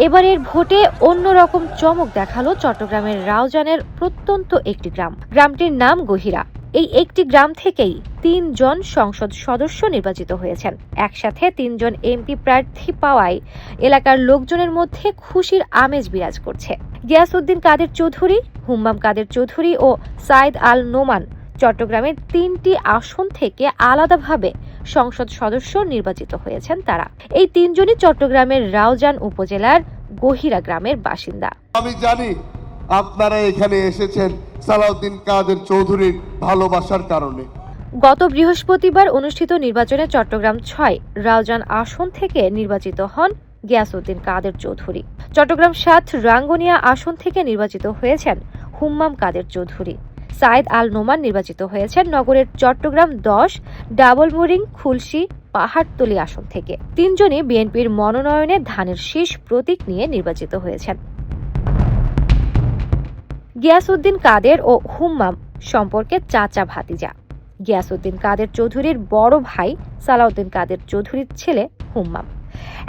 এবারের ভোটে অন্যরকম চমক দেখালো চট্টগ্রামের রাউজানের প্রত্যন্ত একটি গ্রাম। গ্রামটির নাম গহিরা। এই একটি গ্রাম থেকেই ৩ জন সংসদ সদস্য নির্বাচিত হয়েছেন। একসাথে ৩ জন এমপি প্রার্থী পাওয়ায় এলাকার লোকজনের মধ্যে খুশির আমেজ বিরাজ করছে। গিয়াসউদ্দিন কাদের চৌধুরী, হুম্মাম কাদের চৌধুরী ও সাইদ আল নোমান চট্টগ্রামের ৩টি আসন থেকে আলাদাভাবে সংসদ সদস্য নির্বাচিত হয়েছেন তারা। এই ৩ জনই চট্টগ্রামের রাউজান উপজেলার গহিরা গ্রামের বাসিন্দা। আমি জানি আপনারা এখানে এসেছেন সালাউদ্দিন কাদের চৌধুরীর ভালোবাসার কারণে। গত বৃহস্পতিবার অনুষ্ঠিত নির্বাচনে চট্টগ্রাম ৬ রাউজান আসন থেকে নির্বাচিত হন গিয়াসউদ্দিন কাদের চৌধুরী। চট্টগ্রাম ৭ রাঙ্গুনিয়া আসন থেকে নির্বাচিত হয়েছেন হুম্মাম কাদের চৌধুরী। সাইদ আল নোমান নির্বাচিত হয়েছেন নগরের চট্টগ্রাম ১০ ডাবলমুরিং খুলশী পাহাড়তলী আসন থেকে। ৩ জনই বিএনপির মনোনয়নে ধানের শীষ প্রতীক নিয়ে নির্বাচিত হয়েছেন। গিয়াসউদ্দিন কাদের ও হুম্মাম সম্পর্কে চাচা ভাতিজা। গিয়াসউদ্দিন কাদের চৌধুরীর বড় ভাই সালাউদ্দিন কাদের চৌধুরীর ছেলে হুম্মাম।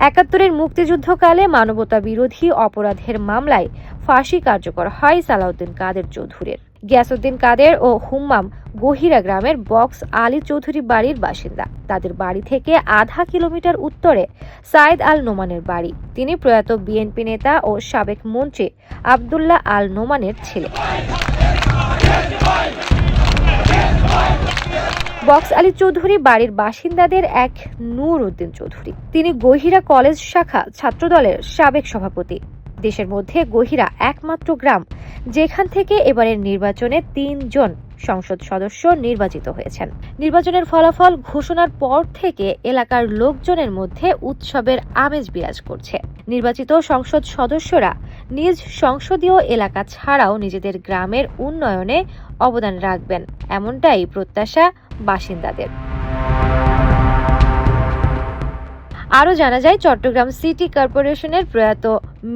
৭১-এর মুক্তিযুদ্ধকালে মানবতা বিরোধী অপরাধের মামলায় ফাঁসি কার্যকর হয় সালাউদ্দিন কাদের চৌধুরীর। গিয়াসউদ্দিন কাদের ও হুম্মাম গহিরা গ্রামের বক্স আলী চৌধুরী বাড়ির বাসিন্দা। তাদের বাড়ি থেকে আধা কিলোমিটার উত্তরে সাইদ আল নোমানের বাড়ি। তিনি প্রয়াত বিএনপি নেতা ও সাবেক মন্ত্রী আব্দুল্লাহ আল নোমানের ছেলে। বক্স আলী চৌধুরী বাড়ির বাসিন্দাদের এক নূর উদ্দিন চৌধুরী। তিনি গহিরা কলেজ শাখা ছাত্রদলের সাবেক সভাপতি। দেশের মধ্যে গহিরা একমাত্র গ্রাম যেখান থেকে এবারের নির্বাচনে ৩ জন সংসদ সদস্য নির্বাচিত হয়েছেন। নির্বাচনের ফলাফল ঘোষণার পর থেকে এলাকার লোকজনের মধ্যে উৎসবের আমেজ বিরাজ করছে। নির্বাচিত সংসদ সদস্যরা নিজ সংসদীয় এলাকা ছাড়াও নিজেদের গ্রামের উন্নয়নে অবদান রাখবেন, এমনটাই প্রত্যাশা বাসিন্দাদের। আরও জানা যায়, চট্টগ্রাম সিটি কর্পোরেশনের প্রয়াত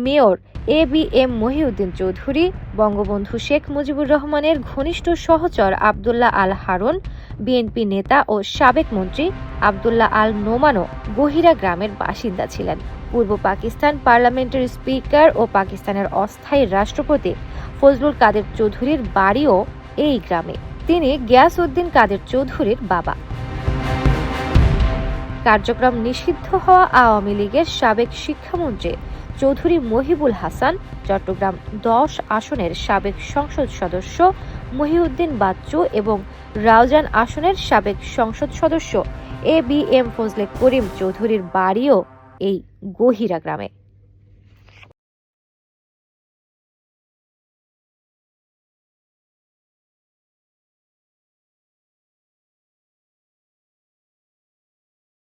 মেয়র ABM মহিউদ্দিন চৌধুরী, বঙ্গবন্ধু শেখ মুজিবুর রহমানের ঘনিষ্ঠ সহচর আব্দুল্লাহ আল হারুন, বিএনপি নেতা ও সাবেক মন্ত্রী আব্দুল্লাহ আল নোমানও গহিরা গ্রামের বাসিন্দা ছিলেন। পূর্ব পাকিস্তান পার্লামেন্টের স্পিকার ও পাকিস্তানের অস্থায়ী রাষ্ট্রপতি ফজলুল কাদের চৌধুরীর বাড়িও এই গ্রামে। তিনি গিয়াসউদ্দিন কাদের চৌধুরীর বাবা। কার্যক্রম নিষিদ্ধ হওয়া আওয়ামী লীগের সাবেক শিক্ষামন্ত্রী চৌধুরী মহিবুল হাসান, চট্টগ্রাম ১০ আসনের সাবেক সংসদ সদস্য মহিউদ্দিন বাচ্চু এবং রাউজান আসনের সাবেক সংসদ সদস্য ABM ফজলে করিম চৌধুরীর বাড়িও এই গহিরা গ্রামে।